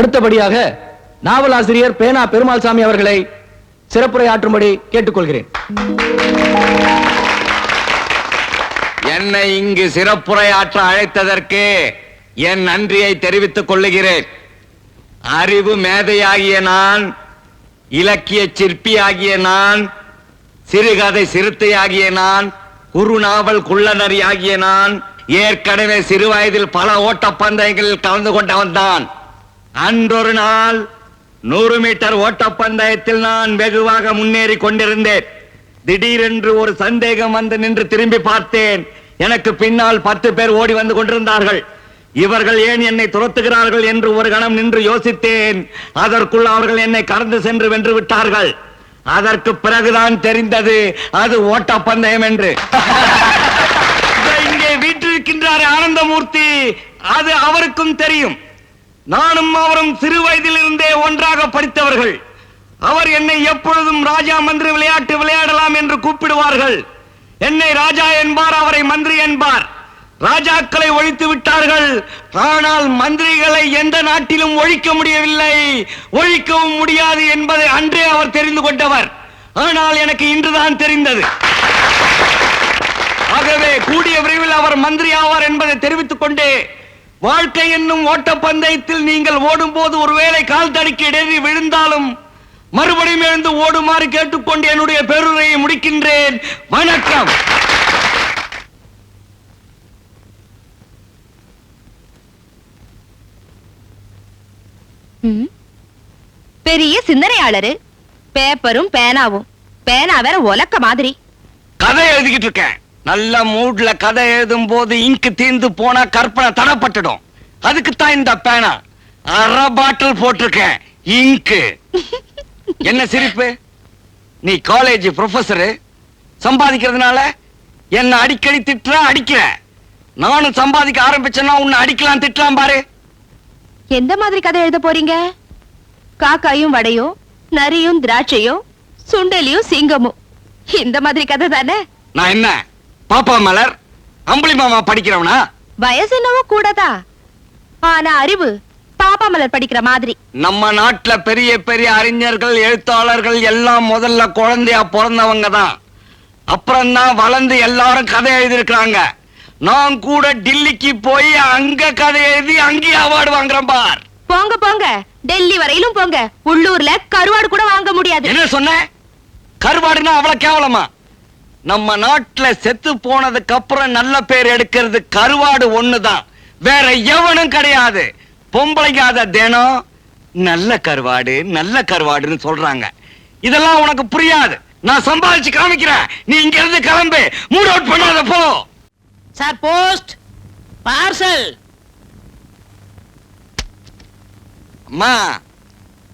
அடுத்தபடியாக நாவல் ஆசிரியர் பேனா பெருமாள் சாமி அவர்களை சிறப்புரையாற்றும்படி கேட்டுக்கொள்கிறேன். என்னை இங்கு சிறப்புரையாற்ற அழைத்ததற்கு என் நன்றியை தெரிவித்துக் கொள்ளுகிறேன். அறிவு மேதையாகிய நான், இலக்கிய சிற்பியாகிய நான், சிறுகதை சிறுத்தையாகிய நான், குறுநாவல் குள்ளநரி ஆகிய நான் ஏற்கனவே சிறு வயதில் பல ஓட்டப்பந்தயங்களில் கலந்து கொண்டவன் தான். அன்றொரு நாள் 100 மீட்டர் ஓட்டப்பந்தயத்தில் நான் வெகுவாக முன்னேறி கொண்டிருந்தேன். திடீரென்று ஒரு சந்தேகம் வந்து நின்று திரும்பி பார்த்தேன். எனக்கு பின்னால் 10 பேர் ஓடி வந்து கொண்டிருந்தார்கள். இவர்கள் ஏன் என்னை துரத்துகிறார்கள் என்று ஒரு கணம் நின்று யோசித்தேன். அதற்குள் அவர்கள் என்னை கடந்து சென்று வென்று விட்டார்கள். அதற்கு பிறகுதான் தெரிந்தது அது ஓட்டப்பந்தயம் என்று. இங்கே வீற்றிருக்கின்றார் ஆனந்தமூர்த்தி, அது அவருக்கும் தெரியும். நானும் அவரும் சிறு வயதில் இருந்தே ஒன்றாக படித்தவர்கள். அவர் என்னை எப்பொழுதும் ராஜா மந்திரி விளையாட்டு விளையாடலாம் என்று கூப்பிடுவார்கள். என்னை ராஜா என்பார், அவரை மந்திரி என்பார். ராஜாக்களை ஒழித்து விட்டார்கள், ஆனால் மந்திரிகளை எந்த நாட்டிலும் ஒழிக்க முடியவில்லை, ஒழிக்கவும் முடியாது என்பதை அன்றே அவர் தெரிந்து கொண்டவர். ஆனால் எனக்கு இன்றுதான் தெரிந்தது. ஆகவே கூடிய விரைவில் அவர் மந்திரி ஆவார் என்பதை தெரிவித்துக் கொண்டே, வாழ்க்கை என்னும் ஓட்டப்பந்தயத்தில் நீங்கள் ஓடும் போது ஒருவேளை கால் தடுக்கி இடறி விழுந்தாலும் மறுபடியும் எழுந்து ஓடுமாறு கேட்டுக்கொண்டு என்னுடைய பேருரையை முடிக்கின்றேன். வணக்கம். பெரிய சிந்தனையாளரு, பேப்பரும் பேனாவும். பேனா வேற ஒலக்க மாதிரி. கதை எழுதிக்கிட்டு இருக்கேன். நல்ல மூட்ல கதை எழுதும் போது இங்கு தீர்ந்து போனா கற்பனை தடப்பட்டுடும். அதுக்குத்தான் இந்த பேனா. அரை பாட்டில் போட்டிருக்கேன் இங்கு. என்ன சிரிப்பு? நீ காலேஜ் ப்ரொஃபசரு, சம்பாதிக்கிறதுனால என்ன அடிக்கடி திட்டுற, அடிக்கிற. நானும் சம்பாதிக்க ஆரம்பிச்சேன்னா உன்னை அடிக்கலாம், திட்டலாம் பாரு. எந்த மாதிரி கதை எழுத போறீங்க? காக்காயும் வடையும், நரியும் திராட்சையும், சுண்டலியும் சிங்கமும், இந்த மாதிரி கதை தானே? நான் என்ன பாப்பா மலர், அம்புலி மாமா படிக்கிறவனா? வயசு என்னவோ கூடதா, ஆனா அறிவு பாப்பா மலர் படிக்கிற மாதிரி. நம்ம நாட்டுல பெரிய பெரிய அறிஞர்கள், எழுத்தாளர்கள் எல்லாம் முதல்ல குழந்தையா பிறந்தவங்க தான். அப்புறம் தான் வளர்ந்து எல்லாரும் கதை எழுதிருக்காங்க. நான் கூட டில்லிக்கு போய் அங்க கதை எழுதி அங்கே அவார்டு வாங்குறேன் பார். போங்க போங்க, டெல்லி வரையிலும் போங்க. உள்ளூர்ல கருவாடு கூட வாங்க முடியாது. என்ன சொன்ன? கருவாடுனா அவ்வளவு கேவலமா? நம்ம நாட்டுல செத்து போனதுக்கு அப்புறம் நல்ல பேர் எடுக்கிறது கருவாடு ஒண்ணுதான், வேற எவனும் கிடையாது. பொம்பளைங்க அத தினம் நல்ல கருவாடு நல்ல கருவாடுன்னு சொல்றாங்க. இதெல்லாம் உனக்கு புரியாது. நான் சம்பாதிச்சு காமிக்கிறேன். நீ இங்க இருந்து கிளம்பு, மூட் அவுட் பண்ணாத போ. Sir, post parcel. அம்மா,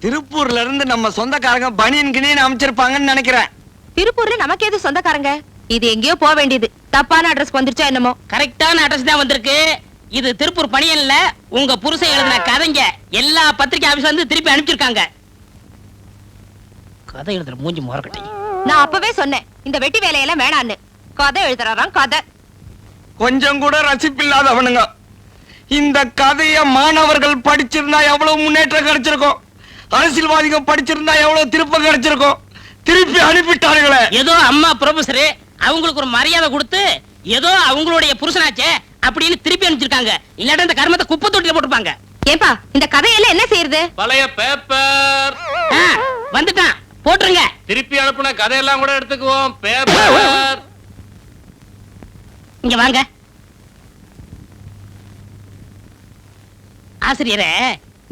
திருப்பூர்ல இருந்து நம்ம சொந்தக்காரங்க பனியன் கிணியன் அமைச்சிருப்பாங்கன்னு நினைக்கிறேன். திருப்பூர்ல நமக்கு எது சொந்தக்காரங்க? இது எங்கேயோ போக வேண்டியது. தப்பான அட்ரஸ் வந்துருச்சா என்னமோ? கரெக்டான அட்ரஸ் தான் வந்திருக்கு. இது திருப்பூர் பணியன்ல உங்க புருஷன் எழுதின கதைங்க எல்லா பத்திரிகை ஆபீஸ் வந்து திருப்பி அனுப்பிச்சிருக்காங்க. கதை எழுதுற மூஞ்சி முறக்கட்டி. நான் அப்பவே சொன்னேன் இந்த வெட்டி வேலையெல்லாம் வேணான்னு. கதை எழுதுறாராம் கதை. கொஞ்சம் கூட ரசிப்பில்லாதவனுங்க. இந்த கதைய மாணவர்கள் படிச்சிருந்தா எவ்வளவு முன்னேற்றம் கிடைச்சிருக்கும், அரசியல்வாதிகள் படிச்சிருந்தா எவ்வளவு திருப்பம் கிடைச்சிருக்கும். திருப்பி அனுப்பிட்டார்களே. ஏதோ அம்மா ப்ரொஃபசர் அவங்களுக்கு ஒரு மரியாதை கொடுத்து ஏதோ அவங்களுடைய புருஷனாச்சே அப்படின்னு திருப்பி அனுப்பிச்சிருக்காங்க. இல்லாட்ட இந்த கர்மத்தை குப்பை தொட்டில போட்டுப்பாங்க. ஏப்பா, இந்த கதையெல்லாம் என்ன செய்யறது? பழைய பேப்பர் வந்துட்டான், போட்டுருங்க. திருப்பி அனுப்புன கதையெல்லாம் கூட எடுத்துக்குவோம். பேப்பர் இங்க வாங்க. ஆசிரியரே,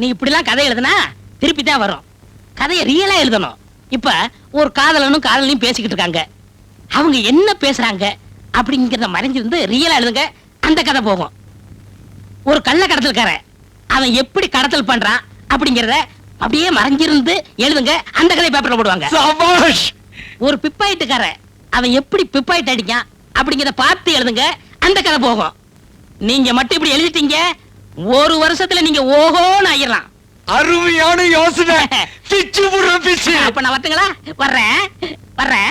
நீ இப்படிலாம் கதை எழுதுனா திருப்பி தான் வரும். கதையை ரியலா எழுதணும். இப்ப ஒரு காதலனும் காதலையும் பேசிக்கிட்டு இருக்காங்க. அவங்க என்ன பேசுறாங்க அப்படிங்கறத மறைஞ்சிருந்து ரியலா எழுதுங்க, அந்த கதை போகும். ஒரு கள்ள கடத்தல்காரன் அவன் எப்படி கடத்தல் பண்றான் அப்படிங்கறத அப்படியே மறைஞ்சிருந்து எழுதுங்க, அந்த கதை பேப்பர்ல போடுவாங்க. ஒரு பிப்பாயிட்டுக்காரன் அவன் எப்படி பிப்பாயிட்டு அடிக்கான் அப்படிங்கறத பார்த்து எழுதுங்க, அந்த கதை போகும். நீங்க மட்டும் இப்படி எழுதிட்டீங்க, ஒரு வருஷத்துல நீங்க ஓஹோன்னு ஆயிரலாம். அருமையான யோசனை. அப்ப நான் வரட்டுங்களா? வர்றேன்.